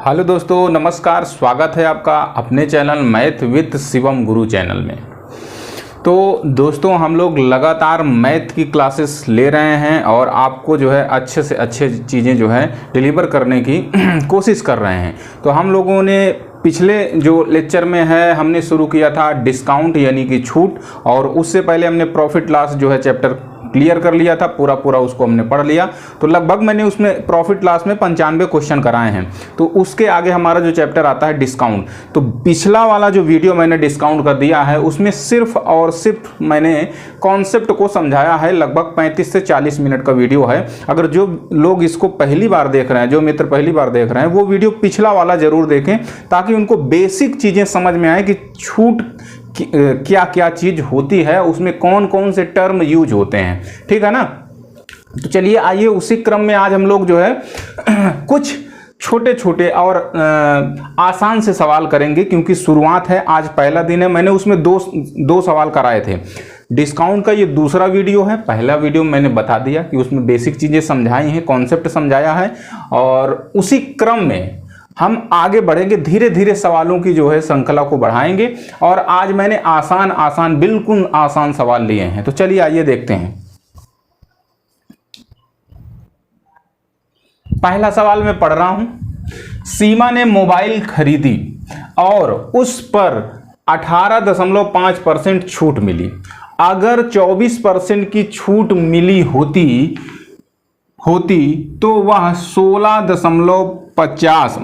Hello दोस्तों, नमस्कार। स्वागत है आपका अपने channel math with Shivam Guru channel में। तो दोस्तों, हम लोग लगातार मैथ की क्लासेस ले रहे हैं और आपको जो है अच्छे से अच्छे चीज़ें जो है डिलीवर करने की कोशिश कर रहे हैं। तो हम लोगों ने पिछले जो लेक्चर में है हमने शुरू किया था डिस्काउंट यानी कि छूट, और उससे पहले हमने प्रॉफिट लॉस जो है चैप्टर क्लियर कर लिया था, पूरा उसको हमने पढ़ लिया। तो लगभग मैंने उसमें प्रॉफिट लॉस में 95 क्वेश्चन कराए हैं। तो उसके आगे हमारा जो चैप्टर आता है डिस्काउंट, तो पिछला वाला जो वीडियो मैंने डिस्काउंट कर दिया है उसमें सिर्फ और सिर्फ मैंने कॉन्सेप्ट को समझाया है। लगभग 35 से 40 मिनट का वीडियो है। अगर जो लोग इसको पहली बार देख रहे हैं, जो मित्र पहली बार देख रहे हैं, वो वीडियो पिछला वाला जरूर देखें ताकि उनको बेसिक चीज़ें समझ में आए कि छूट क्या क्या चीज होती है, उसमें कौन कौन से टर्म यूज होते हैं। ठीक है ना। तो चलिए आइए उसी क्रम में आज हम लोग जो है कुछ छोटे छोटे और आसान से सवाल करेंगे, क्योंकि शुरुआत है, आज पहला दिन है। मैंने उसमें दो सवाल कराए थे। डिस्काउंट का ये दूसरा वीडियो है। पहला वीडियो मैंने बता दिया कि उसमें बेसिक चीजें समझाई हैं, कॉन्सेप्ट समझाया है, और उसी क्रम में हम आगे बढ़ेंगे। धीरे धीरे सवालों की जो है श्रृंखला को बढ़ाएंगे, और आज मैंने आसान बिल्कुल आसान सवाल लिए हैं। तो चलिए आइए देखते हैं। पहला सवाल मैं पढ़ रहा हूं। सीमा ने मोबाइल खरीदी और उस पर 18.5% छूट मिली। अगर 24% की छूट मिली होती तो वह 1650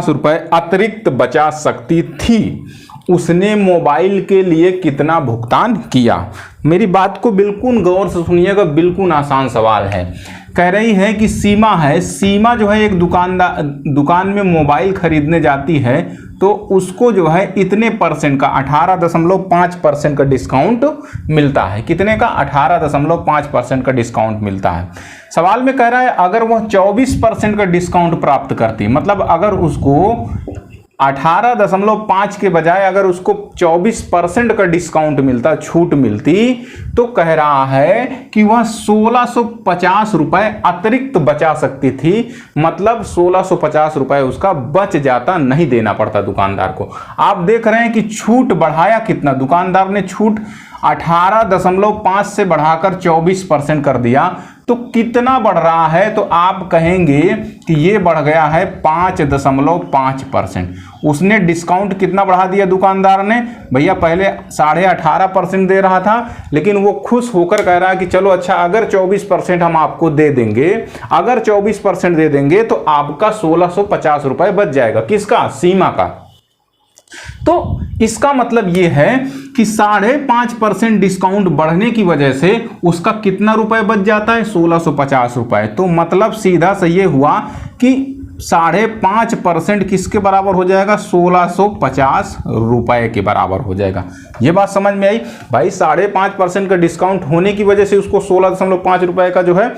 रुपए अतिरिक्त बचा सकती थी। उसने मोबाइल के लिए कितना भुगतान किया? मेरी बात को बिल्कुल गौर से सुनिएगा, बिल्कुल आसान सवाल है। कह रही है कि सीमा है, सीमा जो है एक दुकान में मोबाइल खरीदने जाती है, तो उसको जो है इतने परसेंट का 18.5% का डिस्काउंट मिलता है। कितने का? 18.5% का डिस्काउंट मिलता है। सवाल में कह रहा है अगर वह 24% का डिस्काउंट प्राप्त करती, मतलब अगर उसको 18.5 के बजाय अगर उसको 24% का डिस्काउंट मिलता, छूट मिलती, तो कह रहा है कि वह 1650 रुपए अतिरिक्त बचा सकती थी। मतलब 1650 रुपए उसका बच जाता, नहीं देना पड़ता दुकानदार को। आप देख रहे हैं कि छूट बढ़ाया कितना, दुकानदार ने छूट 18.5 से बढ़ाकर 24% कर दिया। तो कितना बढ़ रहा है? तो आप कहेंगे कि ये बढ़ गया है 5.5%। उसने डिस्काउंट कितना बढ़ा दिया दुकानदार ने? भैया पहले 18.5% दे रहा था, लेकिन वो खुश होकर कह रहा है कि चलो अच्छा, अगर 24% हम आपको दे देंगे, अगर 24% दे देंगे तो आपका 1650 रुपए बच जाएगा। किसका? सीमा का। तो इसका मतलब यह है कि 5.5% डिस्काउंट बढ़ने की वजह से उसका कितना रुपए बच जाता है? 1650 रुपए। तो मतलब सीधा सा ये हुआ कि 5.5% किसके बराबर हो जाएगा? 1650 रुपए के बराबर हो जाएगा। ये बात समझ में आई भाई? 5.5% का डिस्काउंट होने की वजह से उसको 16.5 रुपए का जो है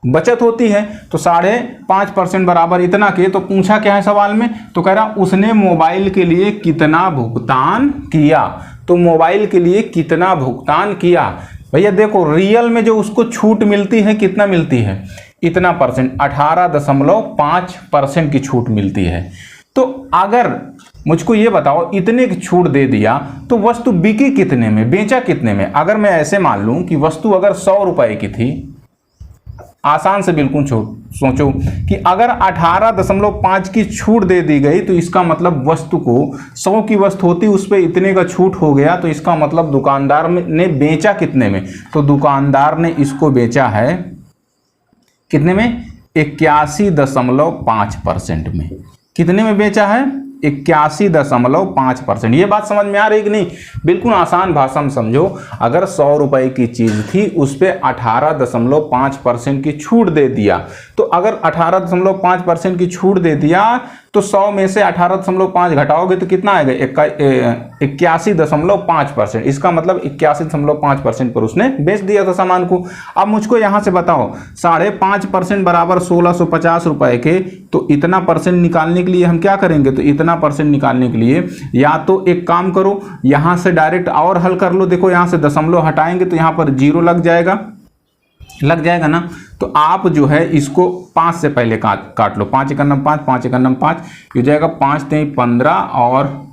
बचत होती है। तो 5.5% बराबर इतना के, तो पूछा क्या है सवाल में? तो कह रहा उसने मोबाइल के लिए कितना भुगतान किया। तो मोबाइल के लिए कितना भुगतान किया? भैया देखो, रियल में जो उसको छूट मिलती है, कितना मिलती है? इतना परसेंट, 18.5% की छूट मिलती है। तो अगर मुझको ये बताओ, इतने की छूट दे दिया तो वस्तु बिकी कितने में, बेचा कितने में? अगर मैं ऐसे मान लूं कि वस्तु अगर 100 रुपए की थी, आसान से बिल्कुल सोचो कि अगर 18.5 की छूट दे दी गई, तो इसका मतलब वस्तु को 100 की वस्तु होती, उस पर इतने का छूट हो गया, तो इसका मतलब दुकानदार ने बेचा कितने में? तो दुकानदार ने इसको बेचा है कितने में? 81.5% में। कितने में बेचा है? 81.5%। ये बात समझ में आ रही कि नहीं? बिल्कुल आसान भाषा में समझो। अगर 100 रुपए की चीज थी, उस पर 18.5% की छूट दे दिया, तो अगर 18.5% की छूट दे दिया, तो 100 में से 18.5 घटाओगे तो कितना आएगा? 81.5%। इसका मतलब 81.5% पर उसने बेच दिया था सामान को। अब मुझको यहां से बताओ, 5.5% बराबर 1650 रुपए के, तो इतना परसेंट निकालने के लिए हम क्या करेंगे? तो इतना परसेंट निकालने के लिए या तो एक काम करो, यहां से डायरेक्ट और हल कर लो। देखो यहां से दशमलव हटाएंगे तो यहां पर 0 लग जाएगा, लग जाएगा ना। तो आप जो है इसको 5 से पहले काट लो, 5 एकम 5, 5 एकम 5, हो जाएगा 5 3 15 और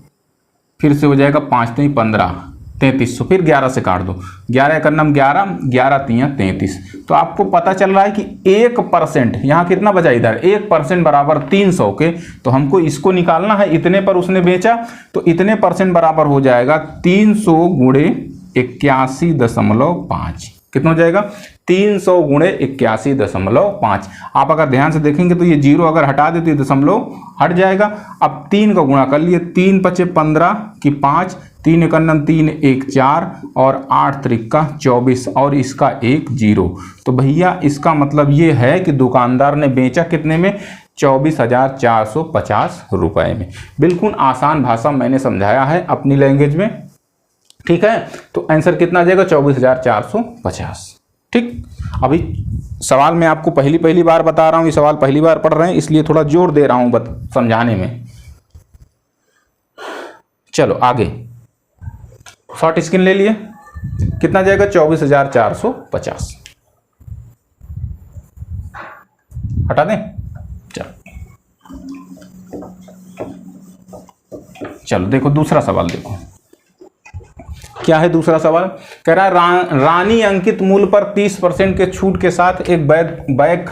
फिर से हो जाएगा 5 3 15 3300, फिर 11 से काट दो, 11 एकम 11, 11 3 33। तो आपको पता चल रहा है कि 1% यहाँ कितना बचा, इधर 1% बराबर 300 के। तो हमको इसको निकालना है, इतने पर उसने बेचा तो इतने % बराबर हो जाएगा 300 गुणे 81.5। कितना हो जाएगा, 300 गुणे 81.5। आप अगर ध्यान से देखेंगे तो ये 0 अगर हटा दे तो ये दशमलव हट जाएगा। अब 3 का गुणा कर लिए, 3 पचे 15 की 5, 3 एकम 3 1 4 और 8 त्रिका 24 और इसका 1 0। तो भैया इसका मतलब ये है कि दुकानदार ने बेचा कितने में, 24,450 रुपए में। बिल्कुल आसान भाषा मैंने समझाया है अपनी लैंग्वेज में, ठीक है। तो आंसर कितना आ जाएगा, 24,450। ठीक, अभी सवाल मैं आपको पहली बार बता रहा हूं, ये सवाल पहली बार पढ़ रहे हैं इसलिए थोड़ा जोर दे रहा हूं समझाने में। चलो आगे, शॉर्ट स्क्रीन ले लिए, कितना जाएगा, 24,450। हटा दें, चलो देखो दूसरा सवाल, देखो क्या है दूसरा सवाल। कह रहा है रानी अंकित मूल्य पर 30% के छूट के साथ एक बैग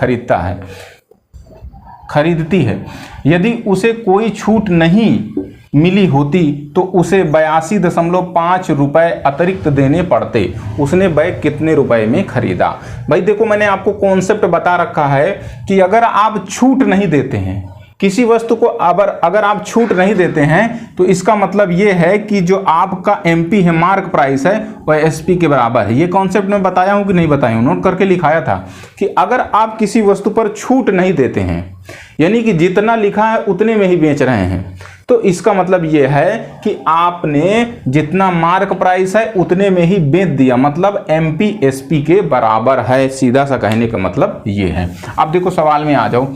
खरीदती है। यदि उसे कोई छूट नहीं मिली होती तो उसे 82.5 रुपए अतिरिक्त देने पड़ते। उसने बैग कितने रुपए में खरीदा। भाई देखो मैंने आपको कॉन्सेप्ट बता रखा है कि अगर आप छूट नहीं देते हैं किसी वस्तु को, अगर आप छूट नहीं देते हैं तो इसका मतलब ये है कि जो आपका एमपी है, मार्क प्राइस है, वह एसपी के बराबर है। ये कॉन्सेप्ट मैं बताया हूं कि नहीं बताया हूं, नोट करके लिखाया था कि अगर आप किसी वस्तु पर छूट नहीं देते हैं, यानी कि जितना लिखा है उतने में ही बेच रहे हैं, तो इसका मतलब ये है कि आपने जितना मार्क प्राइस है उतने में ही बेच दिया, मतलब एमपी एसपी के बराबर है। सीधा सा कहने का मतलब ये है। अब देखो सवाल में आ जाओ,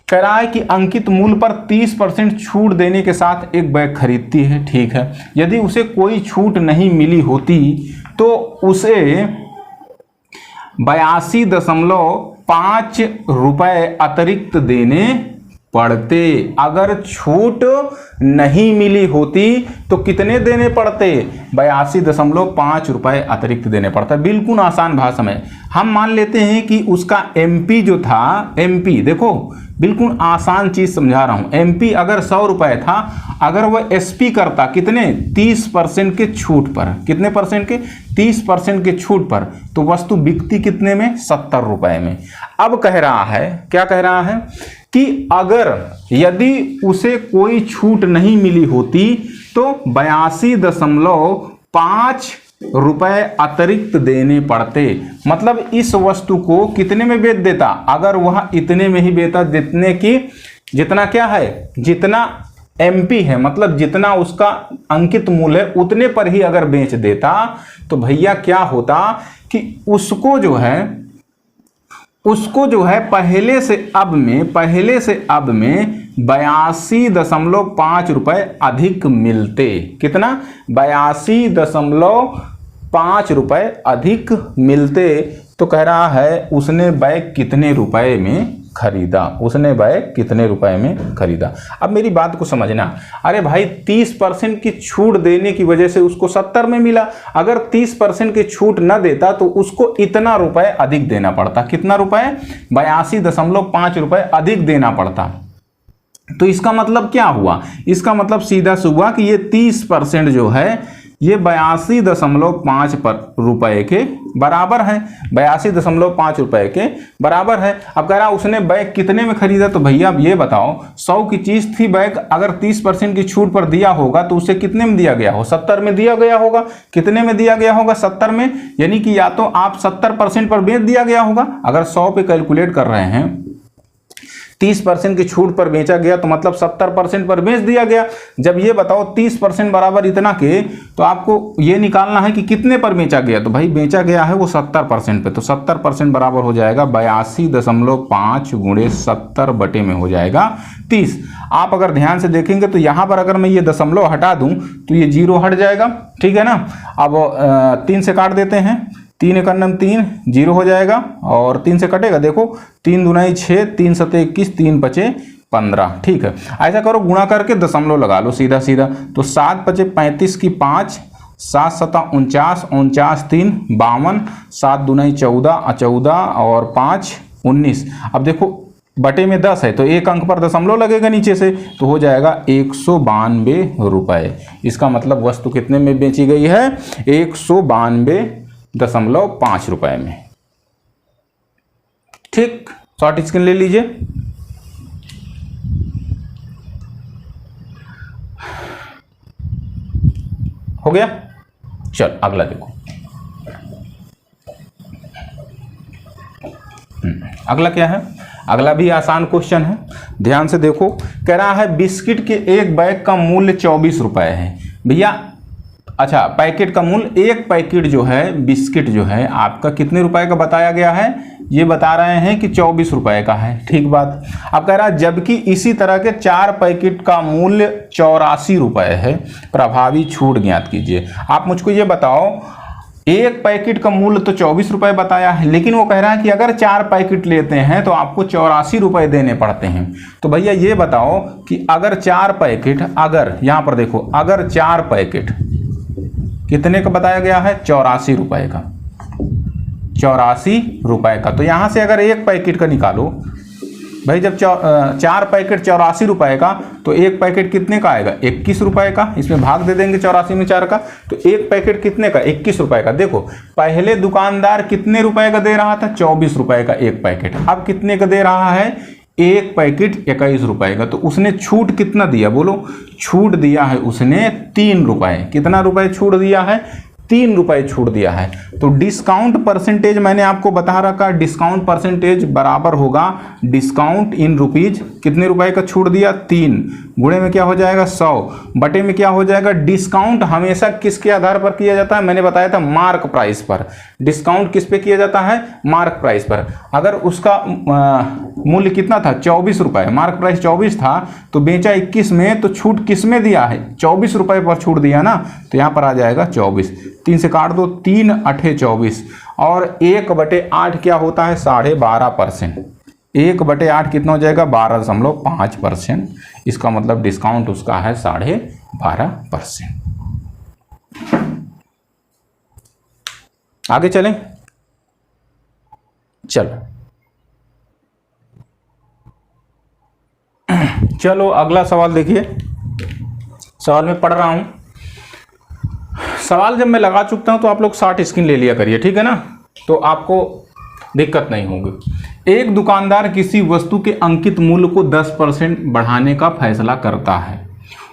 कह रहा है कि अंकित मूल्य पर 30% छूट देने के साथ एक बैग खरीदती है, ठीक है। यदि उसे कोई छूट नहीं मिली होती तो उसे 82.5 रुपए अतिरिक्त देने पड़ते। अगर छूट नहीं मिली होती तो कितने देने पड़ते, 82.5 रुपए अतिरिक्त देने पड़ता। बिल्कुल आसान भाषा में हम मान लेते हैं कि उसका एमपी जो था, एमपी देखो बिल्कुल आसान चीज समझा रहा हूं, एमपी अगर 100 रुपए था, अगर वह एसपी करता कितने, 30% के छूट पर, कितने परसेंट के, 30% के छूट पर, तो वस्तु बिकती कितने में, 70 रुपए में। अब कह रहा है, क्या कह रहा है कि अगर यदि उसे कोई छूट नहीं मिली होती तो 82.5 रुपए अतिरिक्त देने पड़ते। मतलब इस वस्तु को कितने में बेच देता, अगर वह इतने में ही बेचा जितने की, जितना क्या है, जितना एमपी है, मतलब जितना उसका अंकित मूल्य है उतने पर ही अगर बेच देता तो भैया क्या होता कि उसको जो है पहले से अब में 82.5 रुपए अधिक मिलते। कितना, 82.5 रुपए अधिक मिलते। तो कह रहा है उसने बैग कितने रुपए में खरीदा, उसने बैग कितने रुपए में खरीदा। अब मेरी बात को समझना, अरे भाई 30% की छूट देने की वजह से उसको 70 में मिला, अगर 30% की छूट न देता तो उसको इतना रुपए अधिक देना पड़ता। कितना रुपए, 82.5 रुपए अधिक देना पड़ता। तो इसका मतलब क्या हुआ, इसका मतलब सीधा सा हुआ कि ये 30% जो है ये 82.5 रुपए के बराबर है, 82.5 रुपए के बराबर है। अब कह रहा उसने बैग कितने में खरीदा, तो भैया अब ये बताओ 100 की चीज थी, बैग अगर 30% की छूट पर दिया होगा तो उसे कितने में दिया गया हो, 70 में दिया गया होगा। कितने में दिया गया होगा, 70 में, यानी कि या तो आप 70% पर बेच दिया गया होगा। अगर 100 पे कैलकुलेट कर रहे हैं, 30% की छूट पर बेचा गया तो मतलब 70% पर बेच दिया गया। जब ये बताओ 30% बराबर इतना के, तो आपको ये निकालना है कि कितने पर बेचा गया। तो भाई बेचा गया है वो 70% पे, तो 70% बराबर हो जाएगा 82.5 गुणे 70 बटे में हो जाएगा 30। आप अगर ध्यान से देखेंगे तो यहाँ पर अगर मैं ये दशमलव हटा दूं तो ये 0 हट जाएगा, ठीक है ना। अब 3 से काट देते हैं, 3 एक अन्नम 3, 0 हो जाएगा और 3 से कटेगा, देखो 3 दूनाई 6, 3 सते 21, 3 पचे 15। ठीक है, ऐसा करो गुणा करके दशमलव लगा लो सीधा सीधा। तो 7 पचे 35 की 5, 7 सता 49, 49 3 52, 7 दूनाई 14, 14 और 5 19। अब देखो बटे में 10 है तो एक अंक पर दशमलव लगेगा नीचे से, तो हो जाएगा 192 रुपये। इसका मतलब वस्तु कितने में बेची गई है? 192.5 रुपये में। ठीक, शॉर्ट स्क्रीन ले लीजिए। हो गया, चल अगला देखो। अगला क्या है? अगला भी आसान क्वेश्चन है, ध्यान से देखो। कह रहा है बिस्किट के एक बैग का मूल्य 24 रुपए है। भैया अच्छा, पैकेट का मूल्य, एक पैकेट जो है बिस्किट जो है आपका कितने रुपए का बताया गया है? ये बता रहे हैं कि 24 रुपए का है। ठीक बात। अब कह रहा है जबकि इसी तरह के 4 पैकेट का मूल्य 84 रुपए है, प्रभावी छूट ज्ञात कीजिए। आप मुझको ये बताओ, एक पैकेट का मूल्य तो 24 रुपए बताया है, लेकिन वो कह रहा है कि अगर 4 पैकेट लेते हैं तो आपको 84 रुपए देने पड़ते हैं। तो भैया ये बताओ कि अगर 4 पैकेट, अगर यहां पर देखो, अगर 4 पैकेट कितने का बताया गया है? 84 रुपए का, 84 रुपए का। तो यहां से अगर एक पैकेट का निकालो भाई, जब 4 पैकेट 84 रुपए का, तो एक पैकेट कितने का आएगा? 21 रुपए का। इसमें भाग दे देंगे 84 में 4 का, तो एक पैकेट कितने का? 21 रुपए का। देखो पहले दुकानदार कितने रुपए का दे रहा था? 24 रुपए का एक पैकेट। अब कितने का दे रहा है? एक पैकेट 21 रुपए का। तो उसने छूट कितना दिया? बोलो, छूट दिया है उसने 3 रुपए। कितना रुपए छूट दिया है? 3 रुपए छूट दिया है। तो डिस्काउंट परसेंटेज मैंने आपको बता रखा, डिस्काउंट परसेंटेज बराबर होगा डिस्काउंट इन रुपीज। कितने रुपए का छूट दिया? 3, गुणे में क्या हो जाएगा? 100, बटे में क्या हो जाएगा? डिस्काउंट हमेशा किसके आधार पर किया जाता है? मैंने बताया था मार्क प्राइस पर। डिस्काउंट किस पे किया जाता है? मार्क प्राइस पर। अगर उसका मूल्य कितना था? 24 रुपए, मार्क प्राइस 24 था, तो बेचा 21 में, तो छूट किस में दिया है? 24 रुपए पर छूट दिया ना, तो यहाँ पर आ जाएगा 24। 3 से काट दो, 3 8 24, और 1/8 क्या होता है? 12.5%। 1/8 कितना हो जाएगा? 12.5%। इसका मतलब डिस्काउंट उसका है 12.5%। आगे चलें, चलो अगला सवाल देखिए। सवाल में पढ़ रहा हूं, सवाल जब मैं लगा चुकता हूं तो आप लोग शॉर्ट स्क्रीन ले लिया करिए, ठीक है ना, तो आपको दिक्कत नहीं होगी। एक दुकानदार किसी वस्तु के अंकित मूल्य को 10% बढ़ाने का फैसला करता है।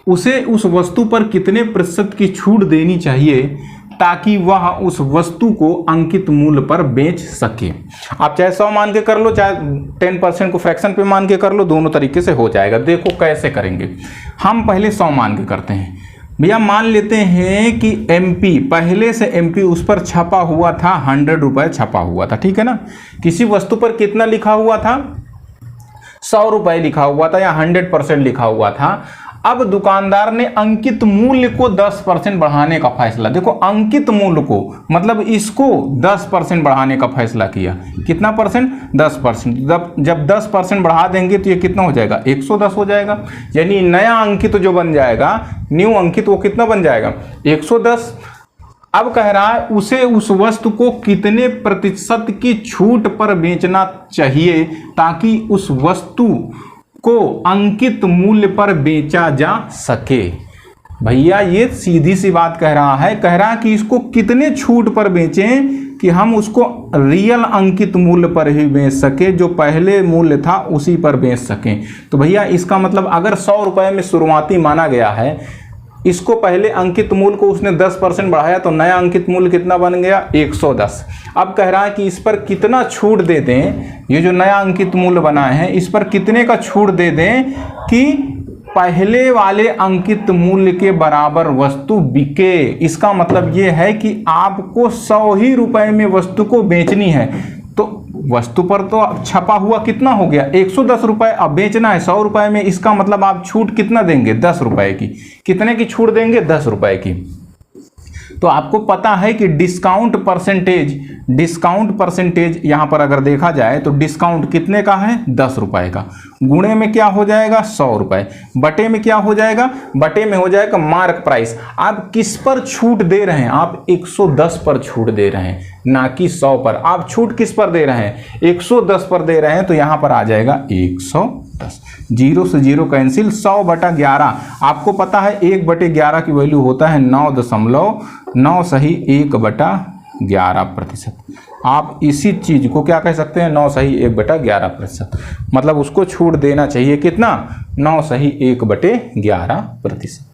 उसे उस वस्तु पर कितने प्रतिशत की छूट देनी चाहिए ताकि वह उस वस्तु को अंकित मूल्य पर बेच सके? आप चाहे 100 मान के कर लो, चाहे 10% को फ्रैक्शन पे मान के कर लो, दोनों तरीके से हो जाएगा। देखो कैसे करेंगे। हम पहले 100 मान के करते हैं। भैया मान लेते हैं कि एमपी, पहले से एमपी उस पर छपा हुआ था, 100 रुपए छपा हुआ था, ठीक है ना। किसी वस्तु पर कितना लिखा हुआ था? 100 रुपए लिखा हुआ था, या 100% लिखा हुआ था। अब दुकानदार ने अंकित मूल्य को 10% बढ़ाने का फैसला, देखो अंकित मूल्य को मतलब इसको 10% बढ़ाने का फैसला किया। कितना परसेंट? 10%। जब 10% बढ़ा देंगे तो ये कितना हो जाएगा? 110 हो जाएगा। यानी नया अंकित जो बन जाएगा, न्यू अंकित, वो कितना बन जाएगा? 110। अब कह रहा है उसे उस वस्तु को कितने प्रतिशत की छूट पर बेचना चाहिए ताकि उस वस्तु को अंकित मूल्य पर बेचा जा सके। भैया ये सीधी सी बात कह रहा है, कह रहा है कि इसको कितने छूट पर बेचें कि हम उसको रियल अंकित मूल्य पर ही बेच सके, जो पहले मूल्य था उसी पर बेच सकें। तो भैया इसका मतलब अगर 100 रुपए में शुरुआती माना गया है, इसको पहले अंकित मूल्य को उसने 10% बढ़ाया, तो नया अंकित मूल्य कितना बन गया? 110। अब कह रहा है कि इस पर कितना छूट दे दें, ये जो नया अंकित मूल्य बना है इस पर कितने का छूट दे दें कि पहले वाले अंकित मूल्य के बराबर वस्तु बिके। इसका मतलब ये है कि आपको 100 ही रुपए में वस्तु को बेचनी है, तो वस्तु पर तो छपा हुआ कितना हो गया? 110 रुपए। अब बेचना है 100 रुपए में, इसका मतलब आप छूट कितना देंगे? 10 रुपए की। कितने की छूट देंगे? 10 रुपए की। तो आपको पता है कि डिस्काउंट परसेंटेज यहां पर अगर देखा जाए तो डिस्काउंट कितने का है, 10 रुपए का। गुणे में क्या हो जाएगा, 100 रुपए। बटे में क्या हो जाएगा, बटे में हो जाएगा मार्क प्राइस। आप किस पर छूट दे रहे हैं, आप 110 पर छूट दे रहे हैं, ना कि 100 पर। आप छूट किस पर दे रहे हैं, 110 पर दे रहे हैं, तो यहां पर आ जाएगा 110। 0 से 0 कैंसिल, 100/11। आपको पता है 1/11 की वैल्यू होता है 9.9 सही 1/11%। आप इसी चीज को क्या कह सकते हैं, 9 सही 1/11%। मतलब उसको छूट देना चाहिए कितना, 9 सही 1/11%।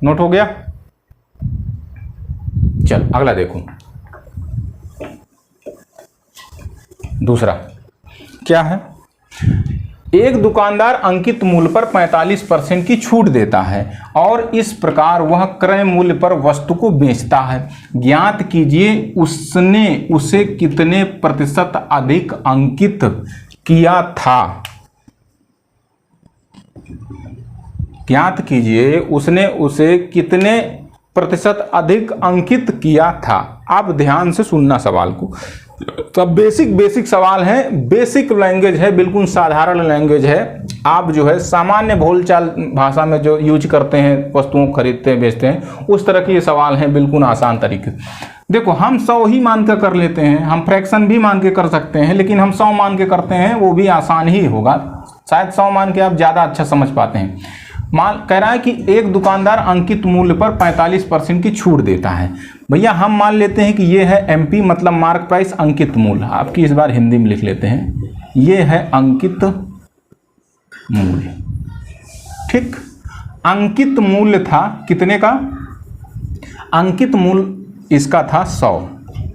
नोट हो गया। चल अगला देखो, दूसरा क्या है। एक दुकानदार अंकित मूल्य पर 45% की छूट देता है और इस प्रकार वह क्रय मूल्य पर वस्तु को बेचता है। ज्ञात कीजिए उसने उसे कितने प्रतिशत अधिक अंकित किया था। ज्ञात कीजिए उसने उसे कितने प्रतिशत अधिक अंकित किया था। आप ध्यान से सुनना सवाल को। तो बेसिक सवाल है, बेसिक लैंग्वेज है, बिल्कुल साधारण लैंग्वेज है। आप जो है सामान्य बोलचाल भाषा में जो यूज करते हैं, वस्तुओं को खरीदते हैं बेचते हैं, उस तरह के ये सवाल हैं, बिल्कुल आसान तरीके। देखो हम 100 ही मान कर कर लेते हैं, हम फ्रैक्शन भी मान के कर सकते हैं, लेकिन हम 100 मान के करते हैं, वो भी आसान ही होगा। शायद 100 मान के आप ज़्यादा अच्छा समझ पाते हैं। कह रहा है कि एक दुकानदार अंकित मूल्य पर 45% की छूट देता है। भैया हम मान लेते हैं कि ये है एमपी, मतलब मार्क प्राइस, अंकित मूल्य। आपकी इस बार हिंदी में लिख लेते हैं, ये है अंकित मूल्य। ठीक, अंकित मूल्य था कितने का, अंकित मूल्य इसका था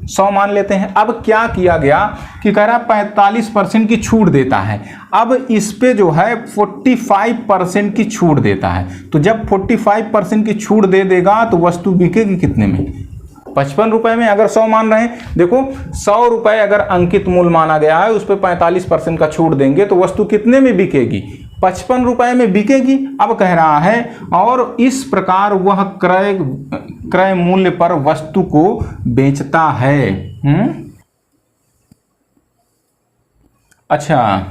100 मान लेते हैं। अब क्या किया गया कि कह रहा 45% की छूट देता है। अब इस पे जो है 45% की छूट देता है। तो जब 45% की छूट दे देगा तो वस्तु बिकेगी कितने में, 55 रुपए में। अगर 100 मान रहे हैं, देखो 100 रुपए अगर अंकित मूल्य माना गया है, उस पर 45% का छूट देंगे तो वस्तु कितने में बिकेगी, 55 रुपए में बिकेगी। अब कह रहा है और इस प्रकार वह क्रय मूल्य पर वस्तु को बेचता है। अच्छा,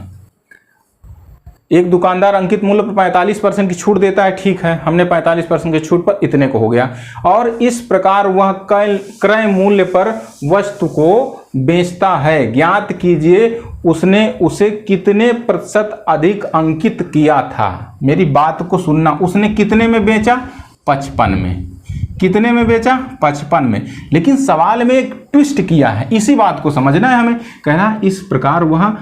एक दुकानदार अंकित मूल्य पर 45% की छूट देता है, ठीक है, हमने 45% की छूट पर इतने को हो गया। और इस प्रकार वह क्रय मूल्य पर वस्तु को बेचता है। ज्ञात कीजिए उसने उसे कितने प्रतिशत अधिक अंकित किया था। मेरी बात को सुनना, उसने कितने में बेचा, 55 में। कितने में बेचा, 55 में। लेकिन सवाल में एक ट्विस्ट किया है, इसी बात को समझना है हमें। कहना इस प्रकार वह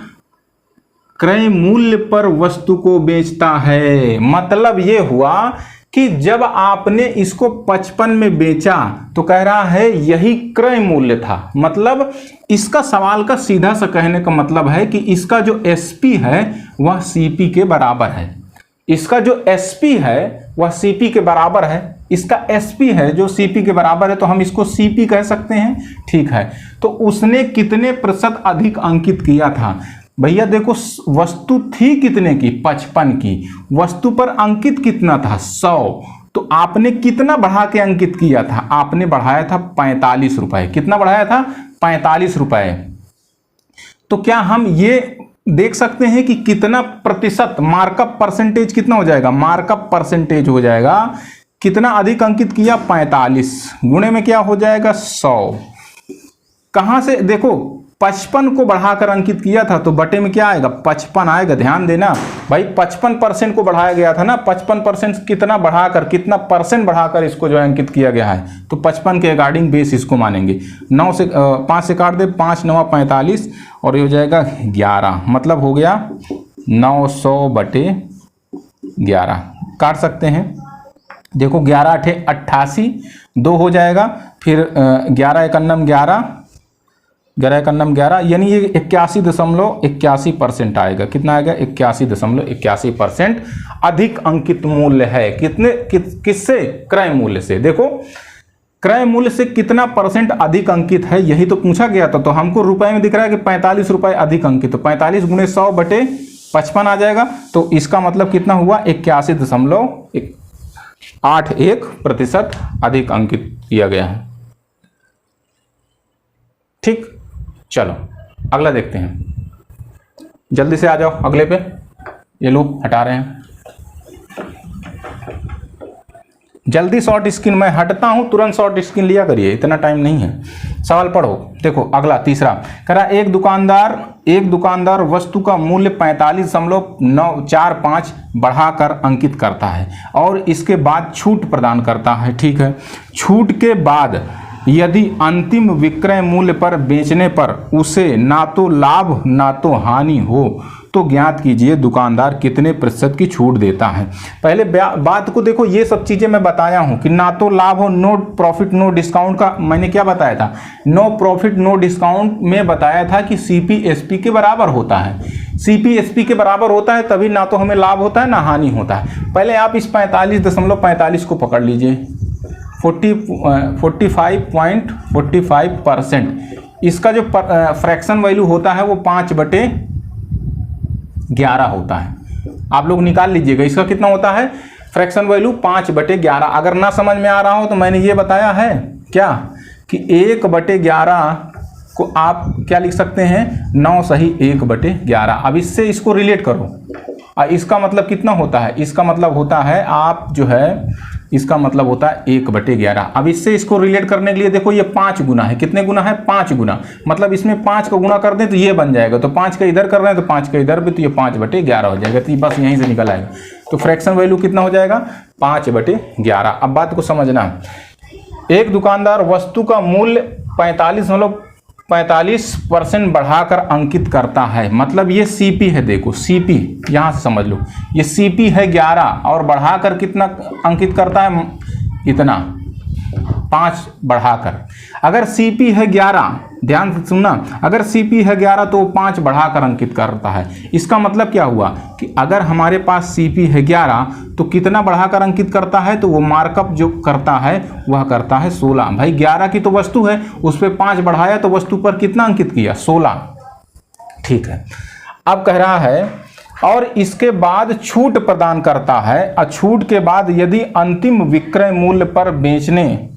क्रय मूल्य पर वस्तु को बेचता है। मतलब ये हुआ कि जब आपने इसको 55 में बेचा तो कह रहा है यही क्रय मूल्य था। मतलब इसका सवाल का सीधा सा कहने का मतलब है कि इसका जो एसपी है वह सीपी के बराबर है। इसका जो एसपी है वह सीपी के बराबर है। इसका एसपी है जो सीपी के बराबर है, तो हम इसको सीपी कह सकते हैं, ठीक है। तो उसने कितने प्रतिशत अधिक अंकित किया था। भैया देखो वस्तु थी कितने की, 55 की। वस्तु पर अंकित कितना था, 100। तो आपने कितना बढ़ा के अंकित किया था, आपने बढ़ाया था 45 रुपए। कितना बढ़ाया था, 45 रुपए। तो क्या हम ये देख सकते हैं कि कितना प्रतिशत, मार्कअप परसेंटेज कितना हो जाएगा, मार्कअप परसेंटेज हो जाएगा कितना अधिक अंकित किया, 45 गुणे में क्या हो जाएगा, 100। कहां से देखो 55 को बढ़ाकर अंकित किया था तो बटे में क्या आएगा, 55 आएगा। ध्यान देना भाई, 55% को बढ़ाया गया था ना, 55% कितना बढ़ाकर, कितना परसेंट बढ़ाकर इसको जो है अंकित किया गया है, तो 55 के अकॉर्डिंग बेस इसको मानेंगे। 9 से 5 से काट दे, 5 9 45 और ये हो जाएगा 11। मतलब हो गया 900/11 काट सकते हैं। देखो 11 8 88, 2 हो जाएगा, फिर 11 1 11, 11 1 11, यानी ये 81.81% आएगा। कितना आएगा, 81.81% अधिक अंकित मूल्य है। किससे, क्रय मूल्य से। देखो क्रय मूल्य से कितना परसेंट अधिक अंकित है, यही तो पूछा गया था। तो हमको रुपए में दिख रहा है कि 45 रुपए अधिक अंकित। तो 45 गुणे 100/100 55 आ जाएगा। तो इसका मतलब कितना हुआ, 81.81% अधिक अंकित किया गया है। ठीक, चलो अगला देखते हैं, जल्दी से आ जाओ अगले पे। ये लोग हटा रहे हैं, जल्दी शॉर्ट स्क्रीन, मैं हटता हूं तुरंत शॉर्ट स्क्रीन लिया करिए, इतना टाइम नहीं है। सवाल पढ़ो, देखो अगला तीसरा कह रहा एक दुकानदार वस्तु का मूल्य 45.945 बढ़ाकर अंकित करता है और इसके बाद छूट प्रदान करता है। ठीक है, छूट के बाद यदि अंतिम विक्रय मूल्य पर बेचने पर उसे ना तो लाभ ना तो हानि हो तो ज्ञात कीजिए दुकानदार कितने प्रतिशत की छूट देता है। पहले बात को देखो, ये सब चीजें मैं बताया हूं कि ना तो लाभ हो, नो प्रॉफिट नो डिस्काउंट का मैंने क्या बताया था, नो प्रॉफिट नो डिस्काउंट में बताया था कि सीपीएसपी के बराबर होता है। सीपीएसपी के बराबर होता है तभी ना तो हमें लाभ होता है ना हानि होता है। पहले आप इस 45.45 को पकड़ लीजिए, 45.45%। इसका जो फ्रैक्शन वैल्यू होता है वो 5/11 होता है। आप लोग निकाल लीजिएगा इसका कितना होता है फ्रैक्शन वैल्यू, 5/11। अगर ना समझ में आ रहा हो तो मैंने ये बताया है क्या कि 1/11 को आप क्या लिख सकते हैं, 9 सही 1/11। अब इससे इसको रिलेट करो, इसका मतलब कितना होता है, इसका मतलब होता है आप जो है, इसका मतलब होता है 1/11। अब इससे इसको रिलेट करने के लिए देखो ये 5 गुना है, कितने गुना है, 5 गुना, मतलब इसमें 5 को गुना कर दें तो ये बन जाएगा, तो 5 का इधर कर रहे हैं तो 5 का इधर भी, तो ये 5/11 हो जाएगा। तो बस यहीं से निकल आएगा, तो फ्रैक्शन वैल्यू कितना हो जाएगा, 5/11। अब बात को समझना, एक दुकानदार वस्तु का मूल्य 45% बढ़ाकर अंकित करता है, मतलब ये सीपी है, देखो सीपी यहां से समझ लो, ये सीपी है 11 और बढ़ाकर कितना अंकित करता है, इतना 5 बढ़ाकर। अगर सीपी है 11, ध्यान से सुनना, अगर सीपी है 11 तो 5 बढ़ाकर अंकित करता है। इसका मतलब क्या हुआ कि अगर हमारे पास सीपी है 11 तो कितना बढ़ाकर अंकित करता है, तो वो मार्कअप जो करता है वह करता है 16। भाई 11 की तो वस्तु है, उस पर 5 बढ़ाया तो वस्तु पर कितना अंकित किया, 16। ठीक है, अब कह रहा है और इसके बाद छूट प्रदान करता है, और छूट के बाद यदि अंतिम विक्रय मूल्य पर बेचने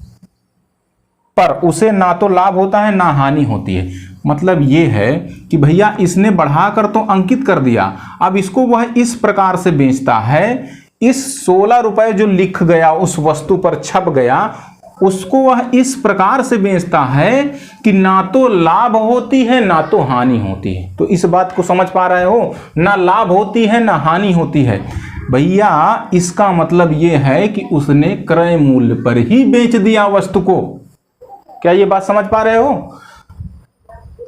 पर उसे ना तो लाभ होता है ना हानि होती है। मतलब ये है कि भैया इसने बढ़ाकर तो अंकित कर दिया, अब इसको वह इस प्रकार से बेचता है, इस 16 रुपए जो लिख गया उस वस्तु पर छप गया, उसको वह इस प्रकार से बेचता है कि ना तो लाभ होती है ना तो हानि होती है। तो इस बात को समझ पा रहे हो, ना लाभ होती है ना हानि होती है। भैया इसका मतलब ये है कि उसने क्रय मूल्य पर ही बेच दिया वस्तु को। क्या ये बात समझ पा रहे हो,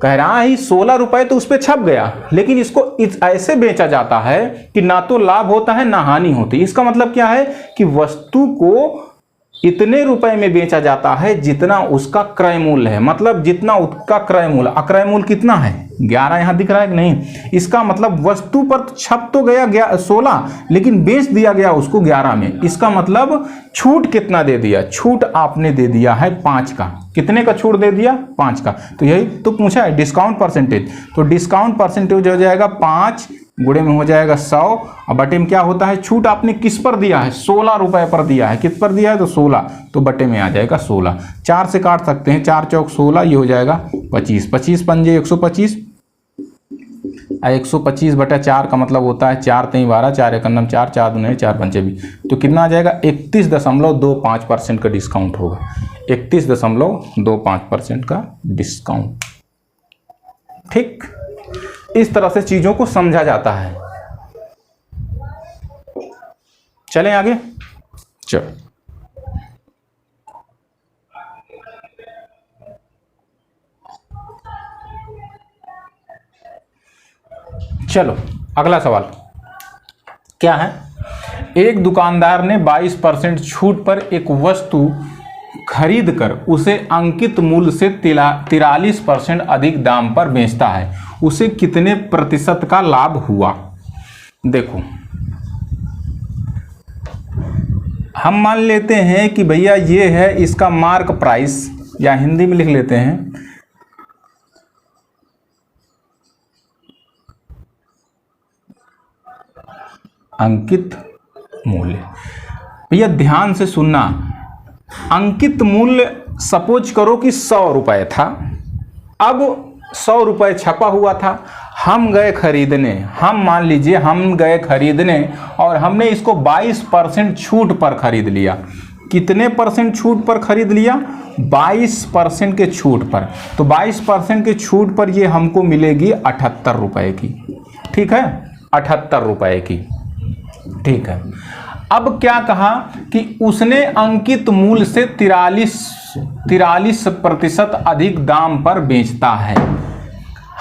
कह रहा है 16 रुपए तो उस पर छप गया, लेकिन इसको ऐसे बेचा जाता है कि ना तो लाभ होता है ना हानि होती। इसका मतलब क्या है कि वस्तु को इतने रुपए में बेचा जाता है जितना उसका क्रय मूल्य है, मतलब जितना उसका क्रय मूल्य, अक्रय मूल्य कितना है 11 यहां दिख रहा है कि नहीं। इसका मतलब वस्तु पर छप तो गया 16, लेकिन बेच दिया गया उसको 11 में। इसका मतलब छूट कितना दे दिया, छूट आपने दे दिया है 5 का। कितने का छूट दे दिया, 5 का। तो यही तो पूछा है डिस्काउंट परसेंटेज, तो डिस्काउंट परसेंटेज हो जाएगा 5 गुणे में हो जाएगा 100, और बटे में क्या होता है, छूट आपने किस पर दिया है, 16 रुपए पर दिया है। किस पर दिया है, तो 16, तो बटे में आ जाएगा 16। 4 से काट सकते हैं, 4 चौक 16, ये हो जाएगा 25, 25 पंजे 125, 125 बटा 4 का मतलब होता है 4 3 12, 4 1 9 4, 4 दूने 4 पंचे भी, तो कितना आ जाएगा 31.25% का डिस्काउंट होगा, 31.25% का डिस्काउंट। ठीक, इस तरह से चीजों को समझा जाता है। चलें आगे, चलो चलो अगला सवाल क्या है, एक दुकानदार ने 22% छूट पर एक वस्तु खरीद कर उसे अंकित मूल्य से 43% अधिक दाम पर बेचता है, उसे कितने प्रतिशत का लाभ हुआ। देखो हम मान लेते हैं कि भैया ये है इसका मार्क प्राइस, या हिंदी में लिख लेते हैं अंकित मूल्य। भैया ध्यान से सुनना, अंकित मूल्य सपोज करो कि 100 रुपये था। अब 100 रुपये छपा हुआ था, हम गए खरीदने, हम मान लीजिए हम गए खरीदने और हमने इसको 22% छूट पर खरीद लिया। कितने परसेंट छूट पर खरीद लिया? 22% के छूट पर। तो 22% के छूट पर ये हमको मिलेगी 78 रुपये की। ठीक है, 78 रुपये की। ठीक है, अब क्या कहा कि उसने अंकित मूल्य से 43% अधिक दाम पर बेचता है।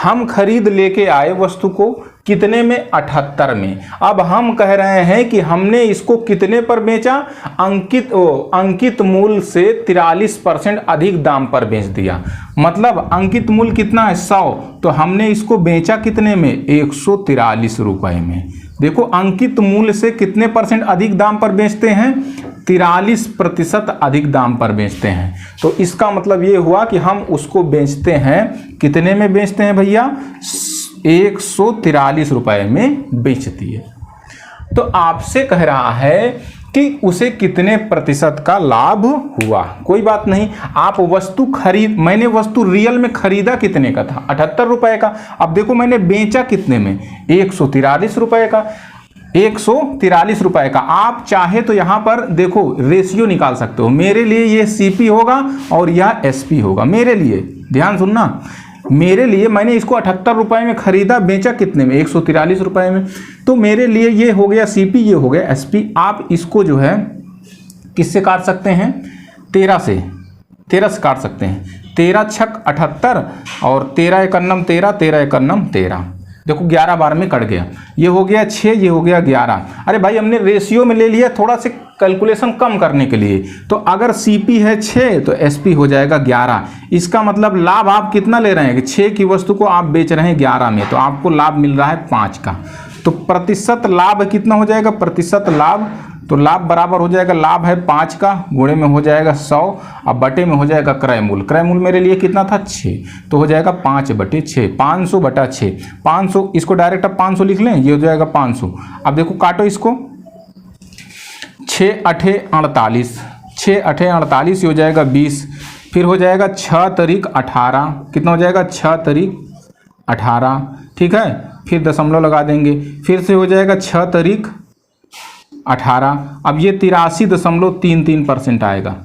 हम खरीद लेके आए वस्तु को कितने में? 78 में। अब हम कह रहे हैं कि हमने इसको कितने पर बेचा? अंकित मूल्य से 43% अधिक दाम पर बेच दिया। मतलब अंकित मूल्य कितना है? 100। तो हमने इसको बेचा कितने में? 143 रुपये में। देखो अंकित मूल्य से कितने परसेंट अधिक दाम पर बेचते हैं? 43% अधिक दाम पर बेचते हैं। तो इसका मतलब ये हुआ कि हम उसको बेचते हैं, कितने में बेचते हैं भैया? 143 रुपये में बेचती है। तो आपसे कह रहा है कि उसे कितने प्रतिशत का लाभ हुआ। कोई बात नहीं, आप वस्तु मैंने वस्तु रियल में खरीदा कितने का था? 78 रुपये का। अब देखो मैंने बेचा कितने में? 143 रुपये का। 143 रुपये का। आप चाहे तो यहाँ पर देखो रेशियो निकाल सकते हो। मेरे लिए ये सीपी होगा और यह एसपी होगा। मेरे लिए ध्यान सुनना, मेरे लिए मैंने इसको 78 रुपये में खरीदा, बेचा कितने में? 143 रुपये में। तो मेरे लिए ये हो गया सीपी, ये हो गया एसपी। आप इसको जो है किससे काट सकते हैं? 13 से काट सकते हैं। 13 छक 78 और 13 एकन्नम 13, 13 एकन्नम 13। देखो 11 बार में कट गया। ये हो गया 6, ये हो गया 11। अरे भाई हमने रेशियो में ले लिया थोड़ा से कैलकुलेशन कम करने के लिए। तो अगर सीपी है 6 तो एसपी हो जाएगा 11। इसका मतलब लाभ आप कितना ले रहे हैं कि 6 की वस्तु को आप बेच रहे हैं 11 में, तो आपको लाभ मिल रहा है 5 का। तो प्रतिशत लाभ कितना हो जाएगा? प्रतिशत लाभ, तो लाभ बराबर हो जाएगा, लाभ है 5 का, गुणे में हो जाएगा 100, अब बटे में हो जाएगा क्रय मूल्य। क्रय मूल्य मेरे लिए कितना था? 6, तो हो जाएगा 5/6, 500 बटा 6। 500, इसको डायरेक्ट अब 500 लिख लें, ये हो जाएगा 500। अब देखो काटो इसको, 6 8 48, 6 8 48 हो जाएगा 20, फिर हो जाएगा 6 तारीख 18, कितना हो जाएगा? 6 तारीख 18। ठीक है, फिर दशमलव लगा देंगे, फिर से हो जाएगा 6 तारीख 18। अब ये 83.33% आएगा।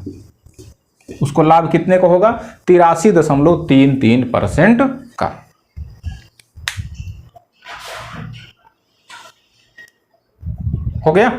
उसको लाभ कितने का होगा? 83.33% का। हो गया।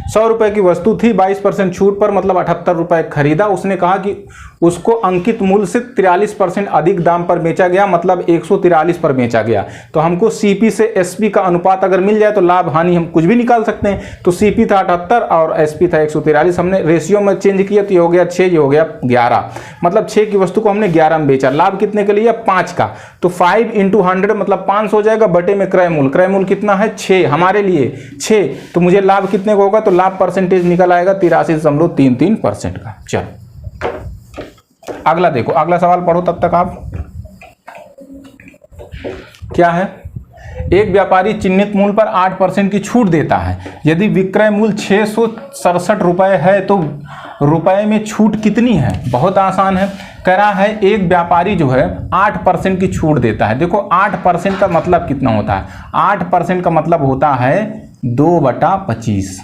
100 रुपये की वस्तु थी, 22% छूट पर मतलब 78 रुपये खरीदा। उसने कहा कि उसको अंकित मूल्य से 43% अधिक दाम पर बेचा गया, मतलब 143 पर बेचा गया। तो हमको सीपी से एसपी का अनुपात अगर मिल जाए तो लाभ हानि हम कुछ भी निकाल सकते हैं। तो सीपी था 78 और एसपी था 143। हमने रेशियो में चेंज किया तो ये हो गया 6, ये हो गया 11। मतलब 6 की वस्तु को हमने 11 में बेचा। लाभ कितने के लिए? 5 का। तो 5 × 100 मतलब 500 हो जाएगा, बटे में क्रय मूल्य। क्रय मूल्य कितना है? 6, हमारे लिए 6। तो मुझे लाभ कितने का होगा? तो लाभ परसेंटेज निकल आएगा 83.33% का। चलो अगला देखो, अगला सवाल पढ़ो तब तक आप। क्या है? एक व्यापारी चिन्हित मूल्य पर 8% की छूट देता है। यदि विक्रय मूल्य 667 रुपये है तो रुपए में छूट कितनी है? बहुत आसान है। कह रहा है एक व्यापारी जो है 8% की छूट देता है। देखो 8% का मतलब कितना होता है? 8% का मतलब होता है 2/25।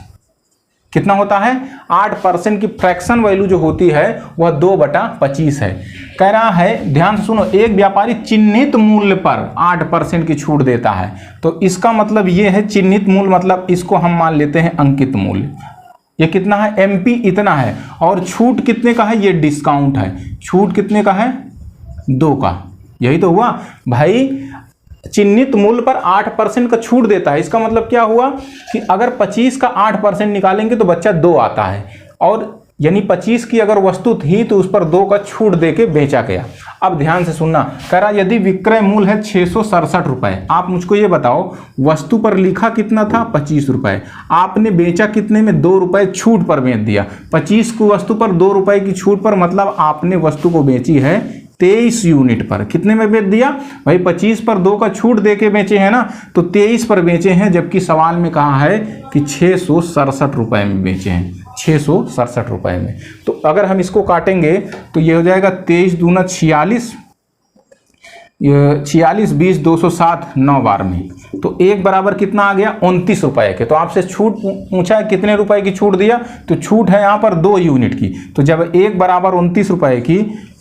कितना होता है? 8% की फ्रैक्शन वैल्यू जो होती है वह 2/25 है। कह रहा है, ध्यान से सुनो, एक व्यापारी चिन्हित मूल्य पर 8% की छूट देता है। तो इसका मतलब ये है, चिन्हित मूल्य मतलब इसको हम मान लेते हैं अंकित मूल्य। ये कितना है? एमपी इतना है। और छूट कितने का है? ये डिस्काउंट है। छूट कितने का है? 2 का। यही तो हुआ भाई, चिन्हित मूल्य पर 8% का छूट देता है। इसका मतलब क्या हुआ कि अगर 25 का 8% निकालेंगे तो बच्चा 2 आता है, और यानी 25 की अगर वस्तु थी तो उस पर 2 का छूट देके बेचा गया। अब ध्यान से सुनना, कह रहा यदि विक्रय मूल्य है 667 रुपये। आप मुझको ये बताओ, वस्तु पर लिखा कितना था? 25 रुपये। आपने बेचा कितने में? 2 रुपये छूट पर बेच दिया। 25 की वस्तु पर 2 रुपये की छूट पर, मतलब आपने वस्तु को बेची है 23 यूनिट पर। कितने में बेच दिया भाई? 25 पर 2 का छूट दे के बेचे हैं ना, तो 23 पर बेचे हैं, जबकि सवाल में कहा है कि 667 रुपए में बेचे हैं, 667 रुपए में। तो अगर हम इसको काटेंगे तो ये हो जाएगा 23 दूना 46, 46 20 207 9 बार में, तो एक बराबर कितना आ गया? 29 रुपए के। तो आपसे छूट पूछा है कितने रुपए की छूट दिया, तो छूट है यहाँ पर 2 यूनिट की। तो जब एक बराबर 29 रुपए की,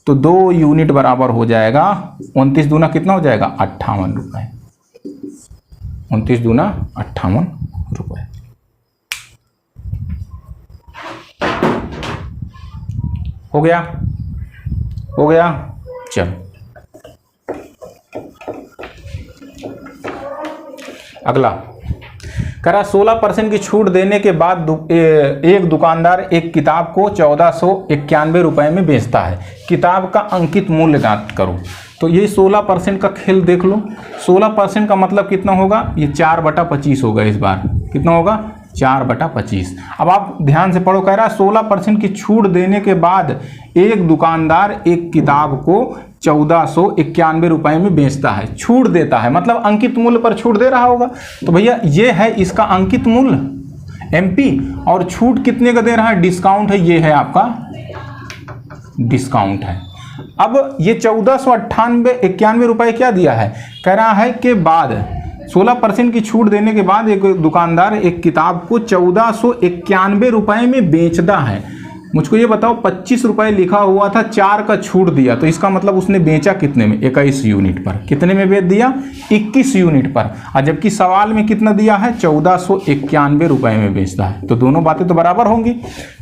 तो 2 यूनिट बराबर हो जाएगा 29 दूना कितना हो जाएगा? 58 रुपए। 29 दूना 58 रुपए। हो गया? हो गया? चलो अगला कह रहा 16% की छूट देने के बाद एक दुकानदार एक किताब को 1491 रुपए में बेचता है। किताब का अंकित मूल्य ज्ञात करो। तो ये 16% का खेल देख लो। 16% का मतलब कितना होगा? ये 4/25 होगा। इस बार कितना होगा? 4/25। अब आप ध्यान से पढ़ो। कह रहा 16% की छूट देने के बाद एक दुकानदार एक किताब को 1491 रुपए में बेचता है। छूट देता है मतलब अंकित मूल्य पर छूट दे रहा होगा। तो भैया ये है इसका अंकित मूल्य MP, और छूट कितने का दे रहा है? डिस्काउंट है, ये है आपका डिस्काउंट है। अब ये 1491 रुपए क्या दिया है? कह रहा है कि बाद 16% की छूट देने के बाद एक दुकानदार एक किताब को 1491 रुपए में बेचता है। मुझको ये बताओ 25 रुपए लिखा हुआ था, 4 का छूट दिया, तो इसका मतलब उसने बेचा कितने में? 21 यूनिट पर। कितने में बेच दिया? 21 यूनिट पर। और जबकि सवाल में कितना दिया है? 1491 रुपए में बेचता है। तो दोनों बातें तो बराबर होंगी।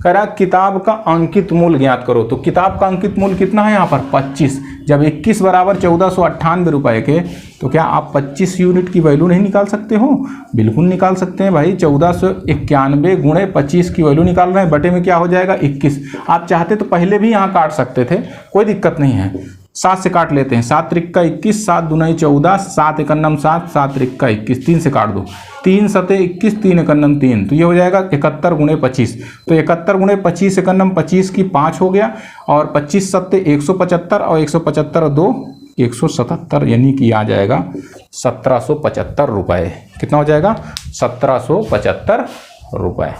कह रहा किताब का अंकित मूल्य ज्ञात करो। तो किताब का अंकित मूल्य कितना है यहाँ पर? 25। जब 21 बराबर 1498 रुपए के, तो क्या आप 25 यूनिट की वैल्यू नहीं निकाल सकते हो? बिल्कुल निकाल सकते हैं भाई। 1491 गुणे 25 की वैल्यू निकाल रहे हैं, बटे में क्या हो जाएगा? 21। आप चाहते तो पहले भी यहाँ काट सकते थे, कोई दिक्कत नहीं है। 7 से काट लेते हैं। 7 त्रिक का 21, 7 दूना 14, 7 एकन्नम 7, 7 त्रिक का 21, 3 से काट दो। 3 सते 21, 3 एकन्नम 3, तो ये हो जाएगा 71 गुणे 25। तो 71 गुणे 25 एकन्नम 25 की 5 हो गया, और 25 सत्ते 175, और 175 और 2 177, यानी कि आ जाएगा 1775 रुपए। कितना हो जाएगा? 1775 रुपए।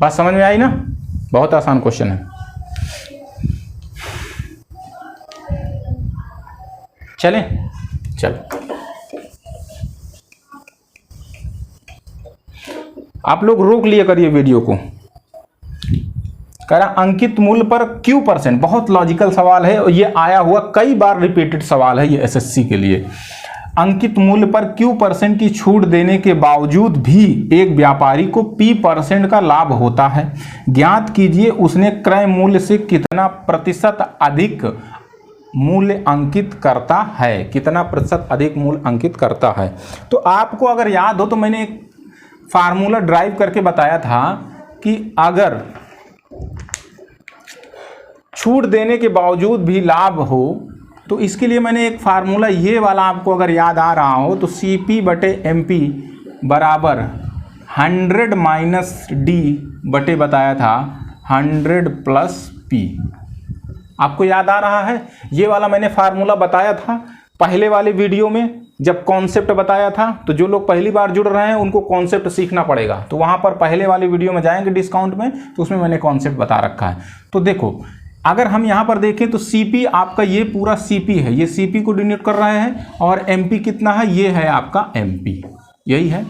बात समझ में आई ना? बहुत आसान क्वेश्चन है। चलें? चलो आप लोग रोक लिया करिए वीडियो को। कह रहा अंकित मूल्य पर Q%। बहुत लॉजिकल सवाल है और ये आया हुआ कई बार रिपीटेड सवाल है, ये SSC के लिए। अंकित मूल्य पर Q% की छूट देने के बावजूद भी एक व्यापारी को P% का लाभ होता है। ज्ञात कीजिए उसने क्रय मूल्य से कितना प्रतिशत अधिक मूल्य अंकित करता है। कितना प्रतिशत अधिक मूल्य अंकित करता है। तो आपको अगर याद हो तो मैंने एक फार्मूला ड्राइव करके बताया था कि अगर छूट देने के बावजूद भी लाभ हो, तो इसके लिए मैंने एक फार्मूला ये वाला आपको अगर याद आ रहा हो तो CP/MP बराबर 100 - D बटे बताया था 100 + P। आपको याद आ रहा है? ये वाला मैंने फार्मूला बताया था पहले वाले वीडियो में जब कॉन्सेप्ट बताया था। तो जो लोग पहली बार जुड़ रहे हैं उनको कॉन्सेप्ट सीखना पड़ेगा। तो वहाँ पर पहले वाले वीडियो में जाएंगे डिस्काउंट में, तो उसमें मैंने कॉन्सेप्ट बता रखा है। तो देखो अगर हम यहाँ पर देखें तो CP आपका ये पूरा CP है, ये CP को डिनोट कर रहे हैं, और MP कितना है? ये है आपका MP, यही है।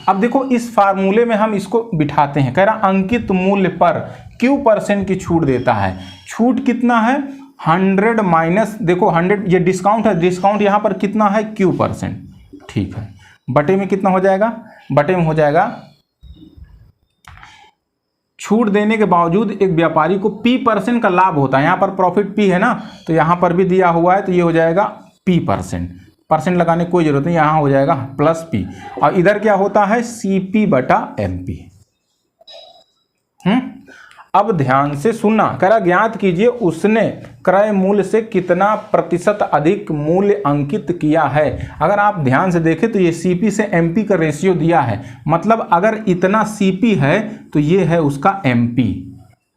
अब देखो इस फार्मूले में हम इसको बिठाते हैं। कह रहा अंकित मूल्य पर Q% की छूट देता है। छूट कितना है? 100 माइनस, देखो 100 ये डिस्काउंट है, डिस्काउंट यहाँ पर कितना है? Q%। ठीक है, बटे में कितना हो जाएगा? बटे में हो जाएगा छूट देने के बावजूद एक व्यापारी को P% का लाभ होता है। यहाँ पर प्रॉफिट P है ना, तो यहाँ पर भी दिया हुआ है, तो ये हो जाएगा P%। परसेंट लगाने की कोई जरूरत नहीं, यहाँ हो जाएगा +P। और इधर क्या होता है? CP/MP। अब ध्यान से सुनना। कह रहा ज्ञात कीजिए उसने क्रय मूल्य से कितना प्रतिशत अधिक मूल्य अंकित किया है। अगर आप ध्यान से देखें तो ये CP से MP का रेशियो दिया है, मतलब अगर इतना CP है तो ये है उसका MP।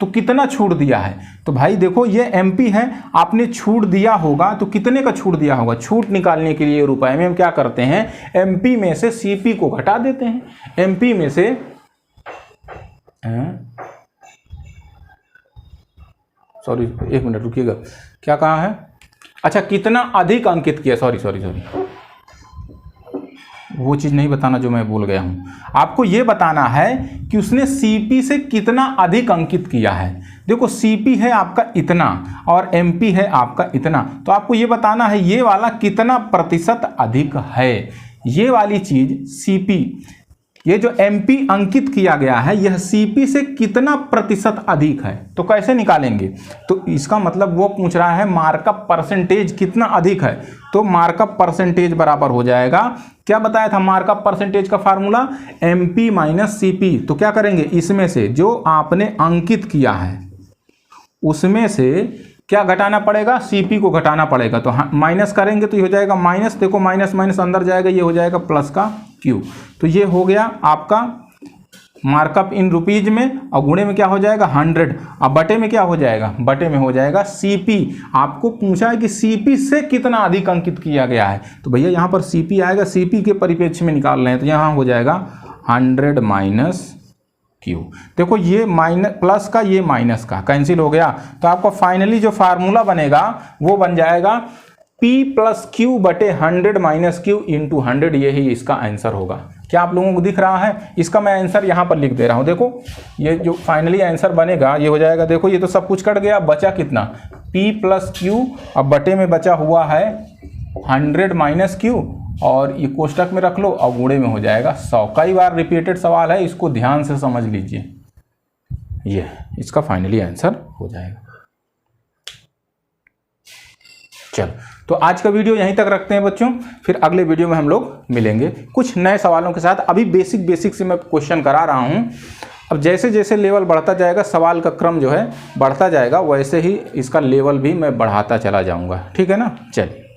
तो कितना छूट दिया है? तो भाई देखो ये एमपी है, आपने छूट दिया होगा तो कितने का छूट दिया होगा? छूट निकालने के लिए रुपए में हम क्या करते हैं, एमपी में से सीपी को घटा देते हैं। एमपी में से सॉरी एक मिनट रुकिएगा, क्या कहा है? अच्छा कितना अधिक अंकित किया, सॉरी वो चीज़ नहीं बताना जो मैं भूल गया हूँ। आपको ये बताना है कि उसने सीपी से कितना अधिक अंकित किया है। देखो सीपी है आपका इतना और एमपी है आपका इतना, तो आपको ये बताना है ये वाला कितना प्रतिशत अधिक है। ये वाली चीज़ सीपी, ये जो एमपी अंकित किया गया है यह सीपी से कितना प्रतिशत अधिक है। तो कैसे निकालेंगे? तो इसका मतलब वो पूछ रहा है मार्कअप परसेंटेज कितना अधिक है। तो मार्कअप परसेंटेज बराबर हो जाएगा, क्या बताया था मार्कअप परसेंटेज का फार्मूला, एमपी माइनस सीपी। तो क्या करेंगे, इसमें से जो आपने अंकित किया है उसमें से क्या घटाना पड़ेगा, सीपी को घटाना पड़ेगा। तो माइनस करेंगे तो ये हो जाएगा माइनस, देखो माइनस माइनस अंदर जाएगा, ये हो जाएगा प्लस का क्यू। तो ये हो गया आपका मार्कअप इन रुपीज में, और गुणे में क्या हो जाएगा 100। अब बटे में क्या हो जाएगा, बटे में हो जाएगा सीपी। आपको पूछा है कि सीपी से कितना अधिक अंकित किया गया है, तो भैया यहाँ पर सीपी आएगा, सीपी के परिप्रेक्ष्य में निकाल रहे हैं तो यहाँ हो जाएगा 100 माइनस क्यू। देखो ये माइनस प्लस का ये माइनस का कैंसिल हो गया, तो आपको फाइनली जो फार्मूला बनेगा वो बन जाएगा P प्लस क्यू बटे 100 माइनस क्यू इंटू 100। यही इसका आंसर होगा। क्या आप लोगों को दिख रहा है? इसका मैं आंसर यहाँ पर लिख दे रहा हूँ। देखो ये जो फाइनली आंसर बनेगा ये हो जाएगा, देखो ये तो सब कुछ कट गया, बचा कितना P प्लस क्यू, अब बटे में बचा हुआ है 100 माइनस क्यू, और ये कोष्टक में रख लो और गुणे में हो जाएगा 100। कई बार रिपीटेड सवाल है, इसको ध्यान से समझ लीजिए। ये इसका फाइनली आंसर हो जाएगा। चलो तो आज का वीडियो यहीं तक रखते हैं बच्चों, फिर अगले वीडियो में हम लोग मिलेंगे कुछ नए सवालों के साथ। अभी बेसिक से मैं क्वेश्चन करा रहा हूं, अब जैसे जैसे लेवल बढ़ता जाएगा, सवाल का क्रम जो है बढ़ता जाएगा, वैसे ही इसका लेवल भी मैं बढ़ाता चला जाऊंगा। ठीक है ना? चलिए।